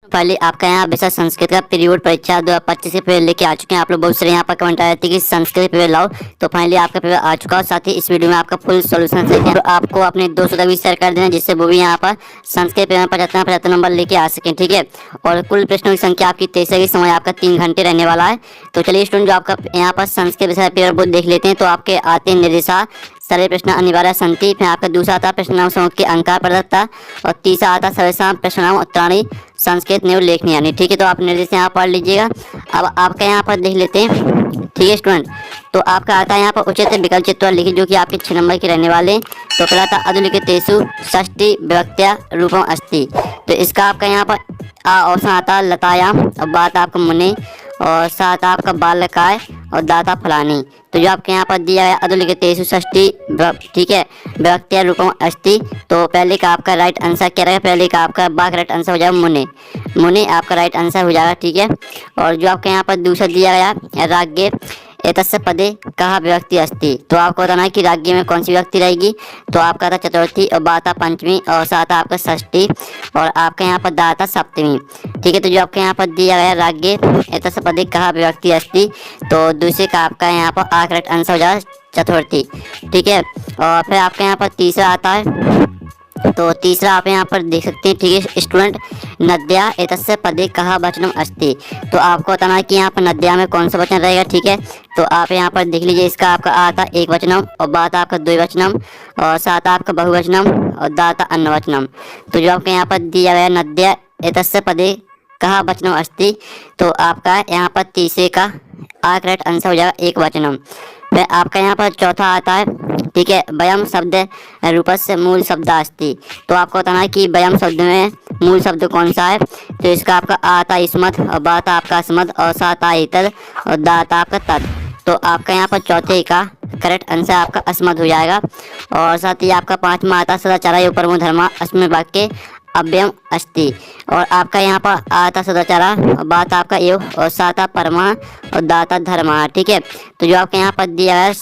पहले आपका यहाँ विषय संस्कृत का पीरियड परीक्षा 2025 के पेपर लेके आ चुके हैं। आप लोग बहुत सारे यहाँ पर कमेंट आए थे कि संस्कृत पेपर लाओ, तो फाइनली आपका पेपर आ चुका है। साथ ही इस वीडियो में आपका फुल सॉल्यूशन है, तो आपको अपने दोस्तों तक भी शेयर कर देना, जिससे वो भी यहाँ पर संस्कृत पेपर में 75 नंबर लेके आ सकें। ठीक है, और कुल प्रश्नों की संख्या आपकी 23 है। समय आपका 3 घंटे रहने वाला है। तो चलिए स्टूडेंट, जो आपका यहाँ पर संस्कृत विषय पेपर बोर्ड देख लेते हैं। तो आपके आते हैं निर्देशा सरल प्रश्न अनिवार्य संति, फिर आपका दूसरा आता प्रश्नाम समूह के अंकार प्रदत्ता, और तीसरा आता सर्वेषां प्रश्नाम उत्तराणि संस्कृत नियम लेखनी यानी। ठीक है, तो आप निर्देश यहाँ पढ़ लीजिएगा। अब आपका यहाँ पर देख लेते हैं। ठीक है स्टूडेंट, तो आपका आता है यहाँ पर उचित विकल्प चित्तौड़ लिखित, जो कि आपके 6 नंबर के रहने वाले। तो पहला था अधुलिखितेषु षष्ठी विभक्त्या रूपम अस्ति। तो इसका आपका यहाँ पर ऑप्शन आता है लतायाम, और बात आपका मुने, और साथ आपका बालकाय, और दाता फलानी। तो जो आपके यहाँ पर दिया है अधुलिखितेषु षष्ठी, ठीक है, विभक्त्या रूपम अस्ति। तो पहले का आपका राइट आंसर क्या रहेगा? पहले का आपका बाघ राइट आंसर हो जाएगा मुने, मुने आपका राइट आंसर हो जाएगा। ठीक है, और जो आपके यहाँ पर दूसरा दिया गया राज्ञे एतस्य पदे कहा विभक्ति अस्ति। तो आपको बताना है कि राज्य में कौन सी विभक्ति रहेगी। तो आपका था चतुर्थी, और बाता पंचमी, और साथ आपका षष्ठी, और आपके यहाँ पर दाता सप्तमी। ठीक है, तो जो आपके यहाँ पर दिया गया राज्य एतस्य पदे कहा विभक्ति अस्ति, तो दूसरे का आपका यहाँ पर करेक्ट आंसर हो जाएगा चतुर्थी। ठीक है, और फिर आपके यहाँ पर तीसरा आता है। तो तीसरा आप यहाँ पर देख सकते हैं। ठीक है स्टूडेंट, नद्या एतस्य पदे कहा वचनम अस्ति। तो आपको बताना है कि यहाँ पर नद्या में कौन सा वचन रहेगा। ठीक है, तो आप यहाँ पर देख लीजिए। इसका आपका आता एक वचनम, और बात आपका द्विवचनम, और साथ आपका बहुवचनम, और दाता अन्नवचनम। तो जो आपके यहाँ पर दिया गया नद्या एतस्य पदे कहा वचनम अस्ति, तो आपका यहाँ पर तीसरे का करेक्ट आंसर हो जाएगा एक वचनम। फिर आपका यहाँ पर चौथा आता है। ठीक है, वयम शब्द रूपस्य मूल शब्द अस्ति। तो आपको बताना है कि वयम शब्द में मूल शब्द कौन सा है। तो इसका आपका आता स्मत, और बात आपका स्मत, और सात इतर, और दाता आपका तत्। तो आपका यहाँ पर चौथे का करेक्ट आंसर आपका अस्मत हो जाएगा। और साथ ही आपका पांचवा आता सदाचारा ऊपर मुँह धर्मा अस्मिन् वाक्ये अव्ययम अस्ति। और आपका यहाँ पर आता सदाचारा, बात आपका एव, और साता परमा, और दाता धर्मा। ठीक है, तो जो आपके यहाँ पर दिया है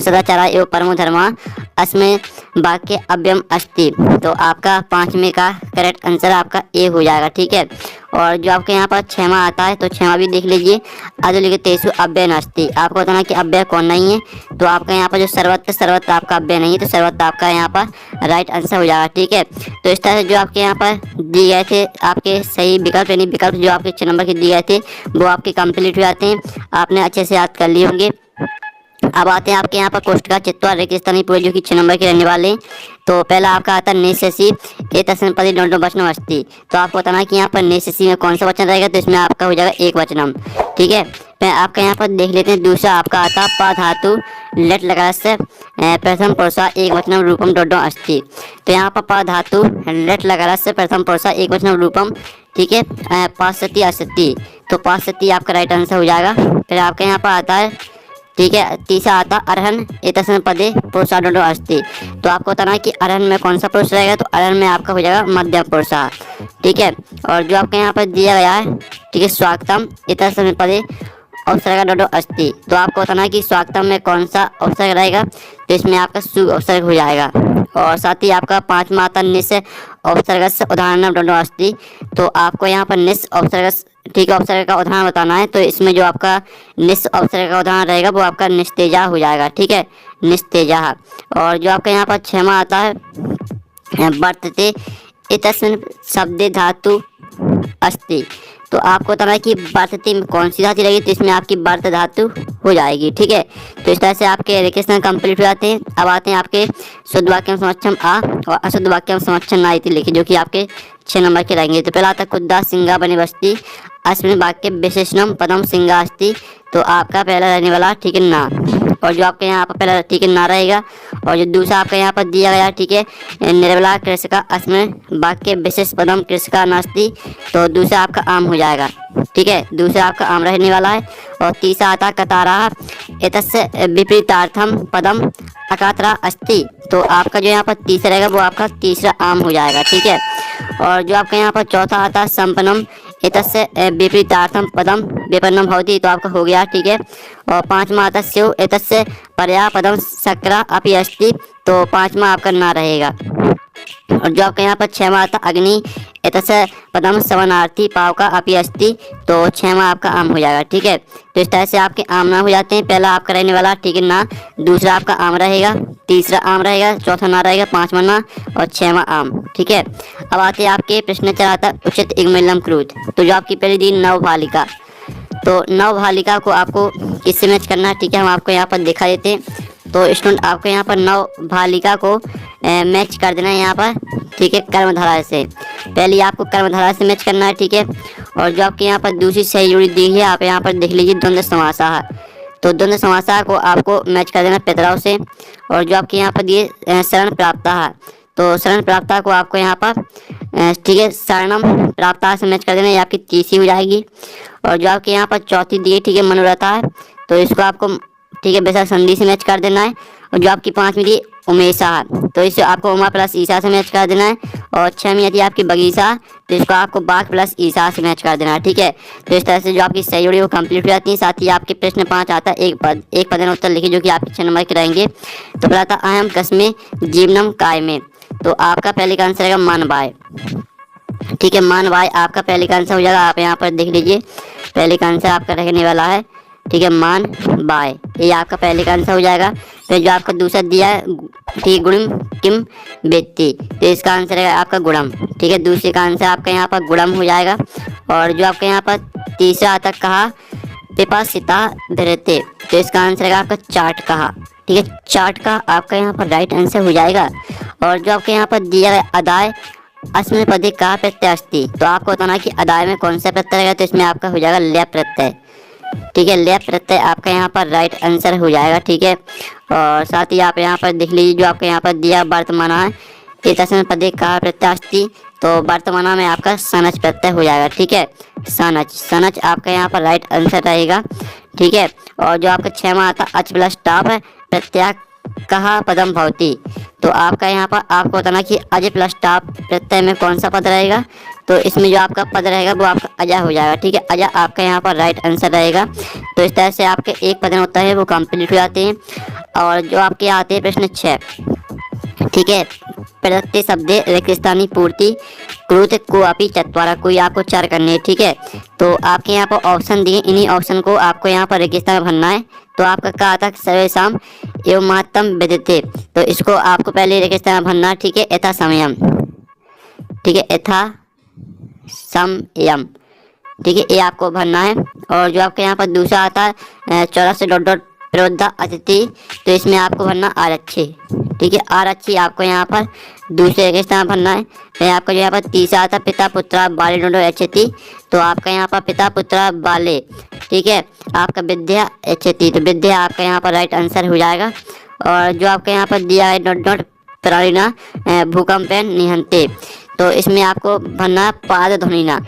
सदाचारा एवं परमो धर्मा अस्मिन् वाक्ये अव्ययम अस्ति। तो आपका पांचवें का करेक्ट आंसर आपका ए हो जाएगा। ठीक है, और जो आपके यहाँ पर छठवां आता है। तो छठवां भी देख लीजिए, अधुलिखितेषु अव्यय नास्ति। आपको बताना कि अव्यय कौन नहीं है। तो आपका यहाँ पर जो सर्वत्र आपका अव्यय नहीं है, तो सर्वत्र आपका यहाँ पर राइट आंसर हो जाएगा। ठीक है, तो इस तरह से जो आपके यहाँ पर दिए गए थे आपके सही विकल्प, यानी विकल्प जो आपके 6 नंबर के दिए गए थे, वो आपके कंप्लीट हो जाते हैं। आपने अच्छे से याद कर लिए होंगे। अब आते हैं आपके यहाँ पर कोष्ठका चित्तौड़ रेगिस्तानी पूरे, जो कि 6 नंबर के रहने वाले। तो पहला आपका आता है निशसी एतस्मिन् पदे डोंटो वचनम अस्ति। तो आपको बताना है कि यहाँ पर निशसी में कौन सा वचन रहेगा। तो इसमें आपका हो जाएगा एक वचनम। ठीक है, फिर आपका यहाँ पर देख लेते हैं। दूसरा आपका आता पा धातु लट लगा से प्रथम पुरुषा एक वचनम रूपम डोंटो अस्ति। तो यहाँ पर पा धातु लट लगा से प्रथम पुरुषा एक वचनम रूपम। ठीक है, पाशति असति। तो पाशति आपका राइट आंसर हो जाएगा। फिर आपके यहाँ पर आता है। ठीक है, तीसरा आता अरहन एतस्मिन् पदे पुरुषा डोंटो अस्ति। तो आपको बताना है कि अरहन में कौन सा पुरुष रहेगा। तो अरहन में आपका हो जाएगा मध्यम पुरुषा। ठीक है, और जो आपके यहाँ पर दिया गया है। ठीक है, स्वागतम एतस्मिन् पदे उपसर्ग डोंटो अस्ति। तो आपको बताना है कि स्वागतम में कौन सा उपसर्ग रहेगा। तो इसमें आपका सु उपसर्ग हो जाएगा। और साथ ही आपका पांचवा आता निस उपसर्गस्य उदाहरणम डोंटो अस्ति। तो आपको यहाँ पर निस उपसर्ग, ठीक है, उपसर्ग का उदाहरण बताना है। तो इसमें जो आपका निस उपसर्ग का उदाहरण रहेगा वो आपका निस्तेजा हो जाएगा। ठीक है, निस्तेजा। और जो आपका यहाँ पर 6वां आता है वर्तते एतस्मिन् शब्दे धातु अस्ति। तो आपको बताना है कि वर्तते में कौन सी धातु रहेगी। तो इसमें आपकी वर्त धातु हो जाएगी। ठीक है, तो इस तरह से आपके रेगिस्तान कंप्लीट हो जाते हैं। अब आते हैं आपके शुद्ध वाक्यम समक्षम आ, और अशुद्ध वाक्यम समक्षम ना इति लिखिए, जो कि आपके 6 नंबर के रहेंगे। तो पहला आता खुद्दा सिंगा बनी बस्ती अस्मिन् वाक्ये विशेषणम पदम सिंगा अस्ति। तो आपका पहला रहने वाला ठीक है ना, और जो आपके यहाँ पर पहला ठीक है ना रहेगा। और जो दूसरा आपका यहाँ पर दिया गया ठीक है निर्मला कृषका अस्मिन् वाक्ये विशेष पदम कृषका नास्ति। तो दूसरा आपका आम हो जाएगा। ठीक है, दूसरा आपका आम रहने वाला है। और तीसरा आता कतारा एतस्य विपरीतार्थम पदम अकातरा अस्ति। तो आपका जो यहाँ पर तीसरा रहेगा वो आपका तीसरा आम हो जाएगा। ठीक है, और जो आपका यहाँ पर चौथा आता है संपन्नम एतस्य विपरीतार्थम पदम विपन्नम भवति। तो आपका हो गया। ठीक है, और पांचवा आता स्यो एतस्य पर्या पदम सक्रा अपि अस्ति। तो पांचवा आपका ना रहेगा। और जो आपका यहाँ पर 6वां आता अग्नि एतस्य पदम सवनार्थी पाव का अपि अस्ति, तो 6वां आपका आम हो जाएगा। ठीक है, तो इस तरह से आपके आम ना हो जाते हैं। पहला आपका रहने वाला, ठीक है, ना, दूसरा आपका आम रहेगा, तीसरा आम रहेगा, चौथा ना रहेगा, 5वां ना और 6वां आम। ठीक है, अब आते हैं आपके प्रश्न चलाता उचित इग्मिलम क्रूत। तो जो आपकी पहली दी नवभालिका, तो नवभालिका को आपको किससे मैच करना है, ठीक है, हम आपको यहाँ पर दिखा देते हैं। तो स्टूडेंट आपको यहाँ पर नवभालिका को मैच कर देना है यहाँ पर, ठीक है, कर्मधारा से। पहले आपको कर्मधारा से मैच करना है, ठीक है। और जो आपके यहाँ पर दूसरी सही जोड़ी दी है, आप यहाँ पर देख लीजिए द्वंद्व समासा, तो द्वंद्व समासा को आपको मैच कर देना पितराव से। और जो आपके यहाँ पर दिए शरण प्राप्ता, तो शरण प्राप्ता को आपको यहाँ पर ठीक है शरणम प्राप्ता से मैच कर देना, ये आपकी तीसरी हो जाएगी। और जो आपके यहाँ पर चौथी दी है, ठीक है, मनोरथा है, तो इसको आपको ठीक है वैसा संधि से मैच कर देना है। और जो आपकी 5वीं थी उमेशा, तो इसे आपको उमा प्लस ईसा से मैच कर देना है। और 6वीं थी आपकी बगीचा, तो इसको आपको बाघ प्लस ईसा से मैच कर देना है। ठीक है, तो इस तरह से जो आपकी सही जोड़ी वो कंप्लीट हो जाती है। साथ ही आपके प्रश्न 5 आता है एक पद उत्तर लिखिए, जो कि आपके 6 नंबर के रहेंगे। तो पहला था अहम कस्मे जीवनम काय में, तो आपका पहले का आंसर रहेगा मान बाय। ठीक है, मान बाय आपका पहले का आंसर हो जाएगा। आप यहाँ पर देख लीजिए पहले का आंसर आपका रहने वाला है, ठीक है, मान बाय, ये आपका पहले का आंसर हो जाएगा। फिर जो आपका दूसरा दिया है, ठीक, गुणम किम बेत्ती, तो इसका आंसर है आपका गुणम। ठीक है, दूसरे का आंसर आपका यहाँ पर गुणम हो जाएगा। और जो आपका यहाँ पर तीसरा आता कहा पिपासिता धरते, तो इसका आंसर है आपका चाट कहा। ठीक है, चाट का आपका यहाँ पर राइट आंसर हो जाएगा। और जो आपके यहाँ पर दिया है अदाय अस्मिन पदे का प्रत्यय अस्ति, तो आपको बताना कि अदाय में कौन सा प्रत्यय रहेगा, तो इसमें आपका हो जाएगा लय प्रत्यय। ठीक है, लय प्रत्यय आपका यहाँ पर राइट आंसर हो जाएगा। ठीक है, और साथ ही आप यहाँ पर देख लीजिए जो आपके यहाँ पर दिया वर्तमान है एतस्मिन् पदे का प्रत्यय अस्ति, तो वर्तमान में आपका सनच प्रत्यय हो जाएगा। ठीक है, सनच आपका यहाँ पर राइट आंसर रहेगा। ठीक है, और जो आपका 6वां आता अच प्लस टाप है प्रत्यय कहा पदम भवती, तो आपका यहाँ पर आपको बताना कि अज प्लस टाप प्रत्यय में कौन सा पद रहेगा, तो इसमें जो आपका पद रहेगा वो आपका अजा हो जाएगा। ठीक है, अजा आपका यहाँ पर राइट आंसर रहेगा। तो इस तरह से आपके एक पद होता है वो कंप्लीट हो जाते हैं। और जो आपके आते हैं प्रश्न 6, ठीक है, प्रदत्ते शब्दे रेगिस्तानी पूर्ति क्रूत को अपी चत्वारा, कोई आपको 4 करने हैं। ठीक है, तो आपके यहाँ पर ऑप्शन दिए, इन्हीं ऑप्शन को आपको यहाँ पर रेगिस्तान में भरना है। तो आपका कहा था सर्वेशम एवं महत्तम विदिते, तो इसको आपको पहले रेगिस्तान में भरना। ठीक है, यथा समयम, ठीक है, यथा समयम, ठीक है, ये आपको भरना है। और जो आपके यहाँ पर दूसरा आता है 84 डॉट डॉट प्रवृद्धा अतिथि, तो इसमें आपको भरना आरक्षी। ठीक है, आरक्षी आपको यहाँ पर दूसरे के स्थान भरना है। फिर आपका जो यहाँ पर तीसरा आता है पिता पुत्रा बाले डोडो एचती, तो आपका यहाँ पर पिता पुत्रा बाले, ठीक है, आपका विद्या एचती, तो विद्या आपका यहाँ पर राइट आंसर हो जाएगा। और जो आपका यहाँ पर दिया है डॉट डॉट प्राणिना भूकंपेन निहंते, तो इसमें आपको भरना पाद ध्वनि ना।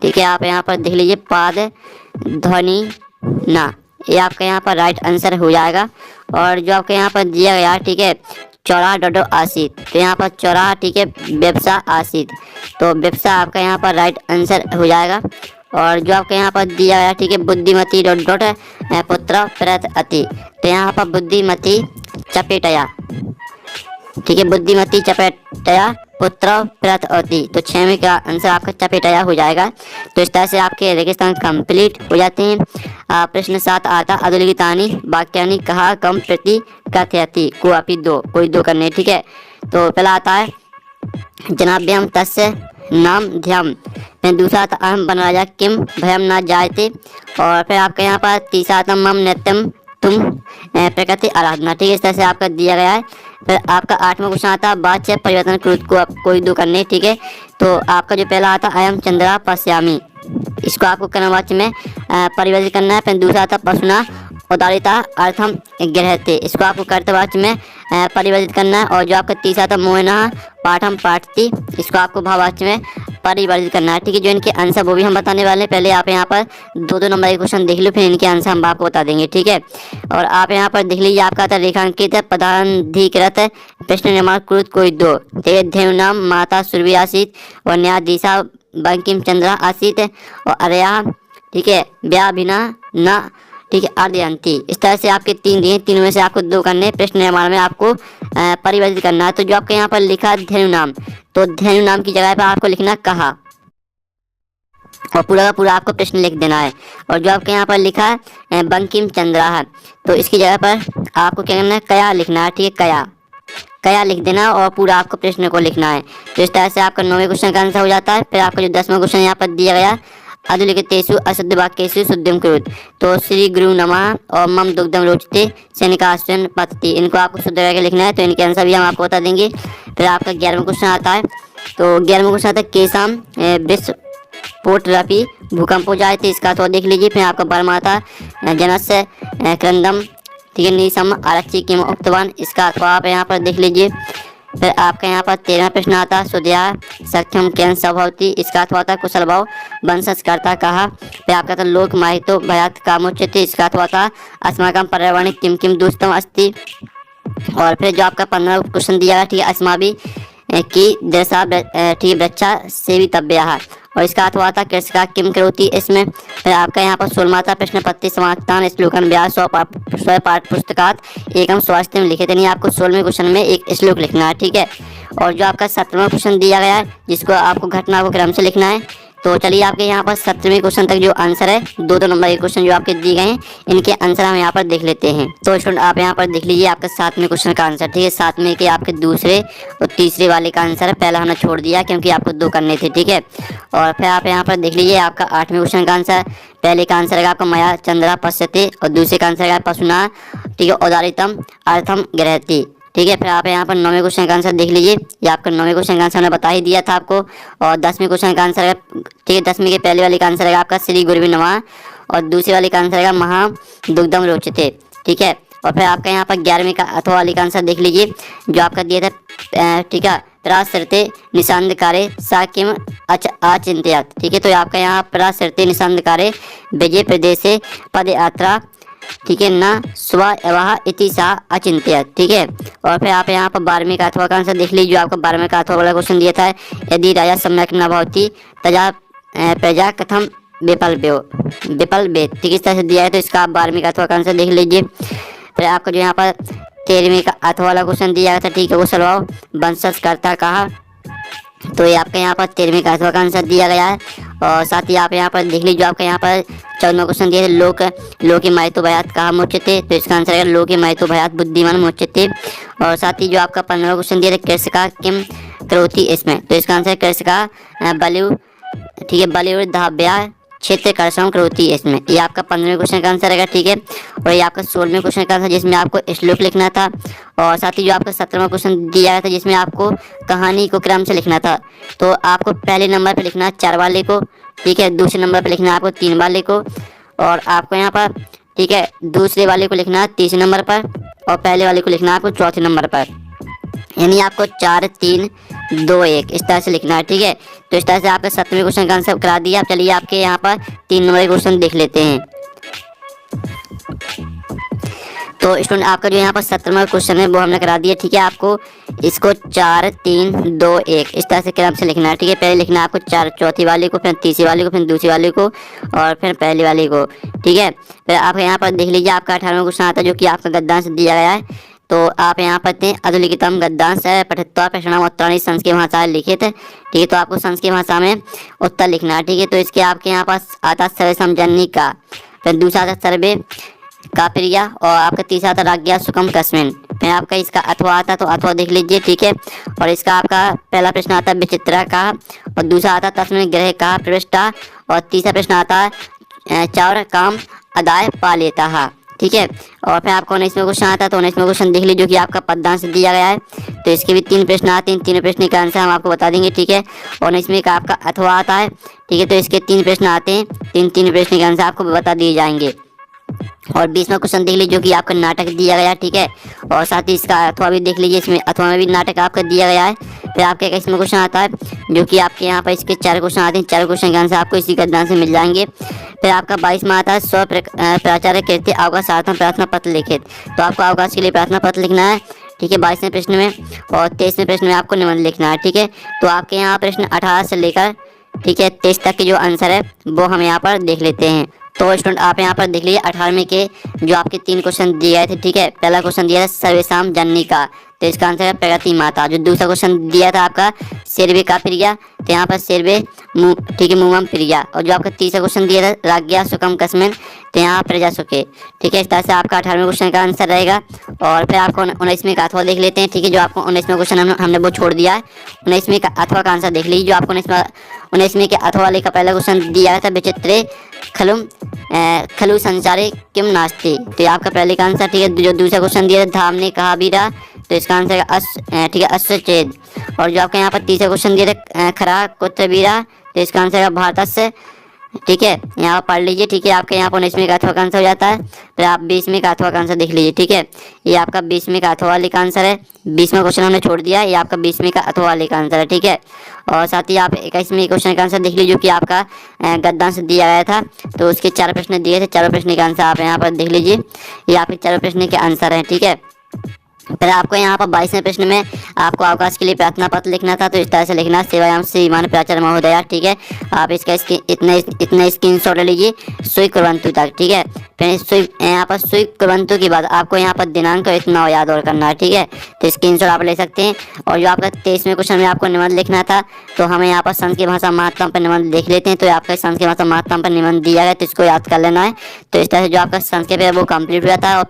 ठीक है, आप यहाँ पर देख लीजिए पाद ध्वनि ना, ये आपका यहाँ पर राइट आंसर हो जाएगा। और जो आपके यहाँ पर दिया गया, ठीक है, चौराहा डोडो आसित, तो यहाँ पर चौराहा, ठीक है, व्यवसा आसित, तो व्यवसा आपका यहाँ पर राइट आंसर हो जाएगा। और जो आपके यहाँ पर दिया गया, ठीक है, बुद्धिमती डॉट डॉट पुत्र प्रत अति, तो यहाँ पर बुद्धिमती चपेटया, ठीक है, बुद्धिमती चपेटया पुत्र प्रत अति, तो 6वें का आंसर आपका चपेटया हो जाएगा। तो इस तरह से आपके रेगिस्तान कंप्लीट हो जाते हैं। प्रश्न 7 आता अधुलिखितानि वाक्यानि कहा कम प्रति कथयति को अपि दो, कोई 2 करने। ठीक है, तो पहला आता है जनाभ्यम तस्य नाम ध्यम, फिर दूसरा आता अहम बन राजा किम भयम न जायते, और फिर आपका यहाँ पर तीसरा आता मम नित्यम तुम प्रकृति आराधना। ठीक है, इस तरह से आपका दिया गया है। फिर आपका 8वां क्वेश्चन आता है वाच्य परिवर्तन कृत को आप कोई 2 करने। ठीक है, तो आपका जो पहला आता है अयम चंद्रा पश्यामी, इसको आपको कर्मवाच्य में परिवर्तित करना है। फिर दूसरा आता पशुना उदारिता अर्थम ग्रहते, इसको आपको कर्तवाच्य में परिवर्तित करना है। और जो आपका तीसरा था मोहना पाठम पाठती, इसको आपको भाववाच्य में परिवर्तित करना है। ठीक है, जो इनके आंसर वो भी हम बताने वाले हैं। पहले आप यहाँ पर 2-2 नंबर के क्वेश्चन देख लो, फिर इनके आंसर हम आपको बता देंगे। ठीक है, और आप यहाँ पर देख लीजिए आपका था रेखांकित पदाधिकृत प्रश्न निर्माण कृत कोई 2, ठीक है, धेनु नाम माता सुरभि आसित और न्यायाधीशा बंकिम चंद्रा आसित और अरया, ठीक है, व्या बिना न ठीक है, अर्धयंती। इस तरह से आपके 3 दिए, तीनों में से आपको 2 करने। प्रश्न निर्माण में आपको परिवर्तित करना है। तो जो आपके यहाँ पर लिखा धेनु नाम, तो धेनु नाम की जगह पर आपको लिखना कहा, और पूरा का पूरा आपको प्रश्न लिख देना है। और जो आपके यहाँ पर लिखा है बंकिम चंद्रा है, तो इसकी जगह पर आपको क्या करना है, कया लिखना है। ठीक है, कया, कया लिख देना और पूरा आपको प्रश्न को लिखना है। तो इस तरह से आपका 9वें क्वेश्चन का आंसर हो जाता है। फिर आपका जो 10वां क्वेश्चन यहाँ पर दिया गया, अधुलिखितेषु अशुद्ध वाक्येषु शुद्धिं कुरुत, तो श्री गुरु नमः और मम दुग्धम रोचते सैनिकाश्चन पतति, इनको आपको शुद्ध करके लिखना है। तो इनके आंसर भी हम आपको बता देंगे। फिर आपका 11वां क्वेश्चन आता है। तो 11वां क्वेश्चन आता है केशाम विस्फोटरपि भूकंपो जायते, इसका तो देख लीजिए। फिर आपका 12वां आता है जनस्य क्रंदम, ठीक है, निशम आरक्षी किम उक्तवान, इसका तो आप यहाँ पर देख लीजिए। फिर आपका यहाँ पर 13वां प्रश्न आता है सुदया सख्यम कैन स्वभावती, इसका अर्थ होता है कुशल भाव वंशस्कर्ता कहा। फिर आपका था लोक माहितो भयात कामोच्यते, इसका अर्थ होता है अस्माकं पर्यावरणे किम किम दुष्टम अस्ति। और फिर जो आपका 15वां क्वेश्चन दिया गया, ठीक है, अस्माभि की दशा, ठीक है, वृक्षा सेवितव्या है, और इसका अर्थ हुआ था कृषका किम करोति इसमें। फिर आपका यहाँ पर 16वां प्रश्न पत्ति समाप्तान श्लोकन व्यास स्व पाठ पुस्तकात एकम स्वास्थ्य में लिखे थे, नहीं आपको 16वें क्वेश्चन में एक श्लोक लिखना है। ठीक है, और जो आपका 17वां क्वेश्चन दिया गया है, जिसको आपको घटना को क्रम से लिखना है। तो चलिए आपके यहाँ पर 17वें क्वेश्चन तक जो आंसर है, 2 नंबर के क्वेश्चन जो आपके दिए गए हैं, इनके आंसर हम यहाँ पर देख लेते हैं। तो स्टूडेंट आप यहाँ पर देख लीजिए आपका 7वें क्वेश्चन का आंसर। ठीक है, 7वें के आपके दूसरे और तीसरे वाले का आंसर पहला हमने छोड़ दिया क्योंकि आपको 2 करने थे। ठीक है, और फिर आप यहाँ पर देख लीजिए आपका 8वें क्वेश्चन का आंसर। पहले का आंसर है आपका मया चंद्रा पश्यते, और दूसरे का आंसर है पशुना, ठीक है, उदारितम अर्थम ग्रहति। ठीक है, फिर आप यहाँ पर 9वें क्वेश्चन का आंसर देख लीजिए। ये आपका 9वें क्वेश्चन का आंसर हमने बता ही दिया था आपको। और 10वें क्वेश्चन का आंसर है, ठीक है, 10वीं के पहले वाले का आंसर है आपका श्री गुरुवे नमः, और दूसरे वाले का आंसर है महा दुग्धम रोचते। ठीक है, और फिर आपका यहाँ पर 11वीं का अथवा वाले का आंसर देख लीजिए, जो आपका दिया था, ठीक है, प्रासृते निशांतकारे सा किम अचिंत्यात्। ठीक है, तो आपका यहाँ प्रासृते निशांतकारे विजय प्रदेशे पद यात्रा, ठीक है, न स्वयवः इति सा अचिंत्यात्। ठीक है, और फिर आप यहाँ पर 12वीं का अथवा का आंसर देख लीजिए। जो आपको 12वें का अथवा वाला क्वेश्चन दिया था, यदि राजा सम्यक न भवति तजा प्रजा कथम विपल्बेत। ठीक है, इस तरह से दिया है। तो इसका आप 12वीं का अथवा का आंसर देख लीजिए। फिर आपको जो यहाँ पर 13वीं का अथवा वाला क्वेश्चन दिया गया था, ठीक है, वो स्वभाव वंशस्कर्ता कहा। तो ये आपके यहाँ पर 13वीं का अथवा का आंसर दिया गया है। और साथ ही आप यहाँ पर देख लीजिए, आपके यहाँ पर 14वां क्वेश्चन दिया है लोके माहितो भयात कहा मोच्यते, तो इसका आंसर है लोके माहितो भयात बुद्धिमान मोच्यते। और साथ ही जो आपका 15वां क्वेश्चन दिया है कृषका किम करोति इसमें, तो इसका आंसर है कृषका बलिउ, ठीक है, बलिउ धाव्या क्षेत्र कर्षण करोति इसमें। ये आपका 15वें क्वेश्चन का आंसर है। ठीक है, और ये आपका 16वें क्वेश्चन का आंसर, जिसमें आपको श्लोक लिखना था। और साथ ही जो आपका 17वां क्वेश्चन दिया गया था, जिसमें आपको कहानी को क्रम से लिखना था। तो आपको पहले नंबर पे लिखना 4 वाले को, ठीक है, दूसरे नंबर पे लिखना आपको 3 वाले को, और आपको यहाँ पर, ठीक है, दूसरे वाले को लिखना है 3 नंबर पर, और पहले वाले को लिखना है आपको 4थे नंबर पर। यानी आपको 4 3 2 1 इस तरह से लिखना है। ठीक है, तो इस तरह से आपका 7वें क्वेश्चन का आंसर करा दिया। आप चलिए आपके यहाँ पर 3 नंबर के क्वेश्चन देख लेते हैं। तो स्टूडेंट आपका जो यहाँ पर 17वां क्वेश्चन है वो हमने करा दिया। ठीक है, आपको इसको 4 3 2 1 इस तरह से क्रम से लिखना है। ठीक है, पहले लिखना है आपको 4 चौथी वाले को, फिर तीसरी वाले को, फिर दूसरी वाले को, और फिर पहले वाले को। ठीक है, फिर आप यहाँ पर देख लीजिए आपका 18वां क्वेश्चन आता है, जो कि आपका गद्यांश दिया गया है। तो आप यहाँ पर अधुलिखितम गद्यांश है पठित्वा प्रश्नम उत्तराणि संस्कृत भाषा लिखित। ठीक है, तो आपको संस्कृत भाषा में उत्तर लिखना है। ठीक है, तो इसके आपके यहाँ पास आता सर्वे समझनी का, फिर दूसरा आता सर्वे का प्रिया, और आपका तीसरा आता राज्ञा सुखम कस्मिन। फिर आपका इसका अथवा आता, तो अथवा देख लीजिए। ठीक है, और इसका आपका पहला प्रश्न आता है विचित्रा का, और दूसरा आता तस्मिन ग्रह का प्रविष्टा, और तीसरा प्रश्न आता है चार काम अदाय पा लेता है। ठीक है, और फिर आपको 19वां क्वेश्चन आता है। तो 19वां क्वेश्चन देख लीजिए, जो कि आपका पददान से दिया गया है। तो इसके भी 3 प्रश्न आते हैं, 3 प्रश्न का आंसर हम आपको बता देंगे। ठीक है, और 19वें का आपका अथवा आता है। ठीक है, तो इसके 3 प्रश्न आते हैं, 3 प्रश्न के आंसर आपको बता दिए जाएंगे। और 20वां क्वेश्चन देख लीजिए, जो कि आपका नाटक दिया गया है। ठीक है, और साथ ही इसका अथवा भी देख लीजिए, इसमें अथवा में भी नाटक आपका दिया गया है। फिर आपके 21वां क्वेश्चन आता है, जो कि आपके यहाँ पर इसके 4 क्वेश्चन आते हैं, 4 क्वेश्चन के आंसर आपको इसी गद्यांश से मिल जाएंगे। फिर आपका 22वां आता है स्व प्राचार्य कृत्य अवकाशार्थम प्रार्थना पत्र लिखित, तो आपको अवकाश के लिए प्रार्थना पत्र लिखना है। ठीक है, 22वें प्रश्न में, और 23वें प्रश्न में आपको निबंध लिखना है। ठीक है, तो आपके यहाँ प्रश्न 18 से लेकर, ठीक है, 23 तक के जो आंसर है वो हम यहाँ पर देख लेते हैं। तो स्टूडेंट आप यहाँ पर देख लीजिए 18वें के जो आपके 3 क्वेश्चन दिए गए थे, ठीक है। पहला क्वेश्चन दिया था सर्वेशाम जननी का, तो इसका आंसर है प्रगति माता। जो दूसरा क्वेश्चन दिया था आपका शेरवे का प्रिया, तो यहाँ पर शेरवे ठीक है मुमम प्रिया। और जो आपका तीसरा क्वेश्चन दिया था राज्ञा सुकम कस्मेन, तो यहाँ प्रजा सुखे, ठीक है। इस तरह से आपका 18वें क्वेश्चन का आंसर रहेगा। और फिर आपको 19वें का अथवा देख लेते हैं, ठीक है। जो आपको 19वें क्वेश्चन हमने वो छोड़ दिया है। 19वें का अथवा का आंसर देख लीजिए। जो आपको 19वें के अथवा वाले का पहला क्वेश्चन दिया था विचित्रे खलु संसारे किम नास्ते, तो आपका पहले का आंसर, ठीक है। जो दूसरा क्वेश्चन दिया था धाम ने कहा बीरा, तो इसका आंसर है ठीक है अश्वचेद। और जो आपका यहाँ पर तीसरा क्वेश्चन दिया था खरा कुत्र बीरा, तो इसका आंसर है भारतस्य, ठीक है। यहाँ पढ़ लीजिए, ठीक है। आपके यहाँ पर 19वें का अथवा का आंसर हो जाता है। फिर आप 20वें का अथवा का आंसर देख लीजिए, ठीक है। ये आपका 20वें का अथवा वाले का आंसर है। 20वां क्वेश्चन हमने छोड़ दिया, ये आपका 20वें का अथवा वाले का आंसर है, ठीक है। और साथ ही आप 21वें क्वेश्चन का आंसर देख लीजिए, जो कि आपका गद्यांश दिया गया था, तो उसके 4 प्रश्न दिए थे। 4 प्रश्न का आंसर आप यहाँ पर देख लीजिए, ये आपके 4 प्रश्न के आंसर हैं, ठीक है। फिर आपको यहाँ पर 22वें प्रश्न में आपको अवकाश के लिए प्रार्थना पत्र लिखना था, तो इस तरह से लिखना सेवायाम श्रीमान प्राचार्य महोदया, ठीक है। आप इसका इतने स्क्रीनशॉट ले लीजिए सुई कुर्वन्तु तक, ठीक है। फिर यहाँ पर सुई कुर्वन्तु के बाद आपको यहाँ पर दिनांक इतना याद और करना है, ठीक है। तो स्क्रीनशॉट आप ले सकते हैं। और जो आपका 23वें क्वेश्चन में आपको निबंध लिखना था, तो हमें यहाँ पर संस्कृत भाषा महात्मा पर निबंध देख लेते हैं। तो आपका संस्कृत भाषा महात्मा पर निबंध दिया गया, तो इसको याद कर लेना है। तो इस तरह से जो आपका संस्कृत है वो कंप्लीट हो जाता है। और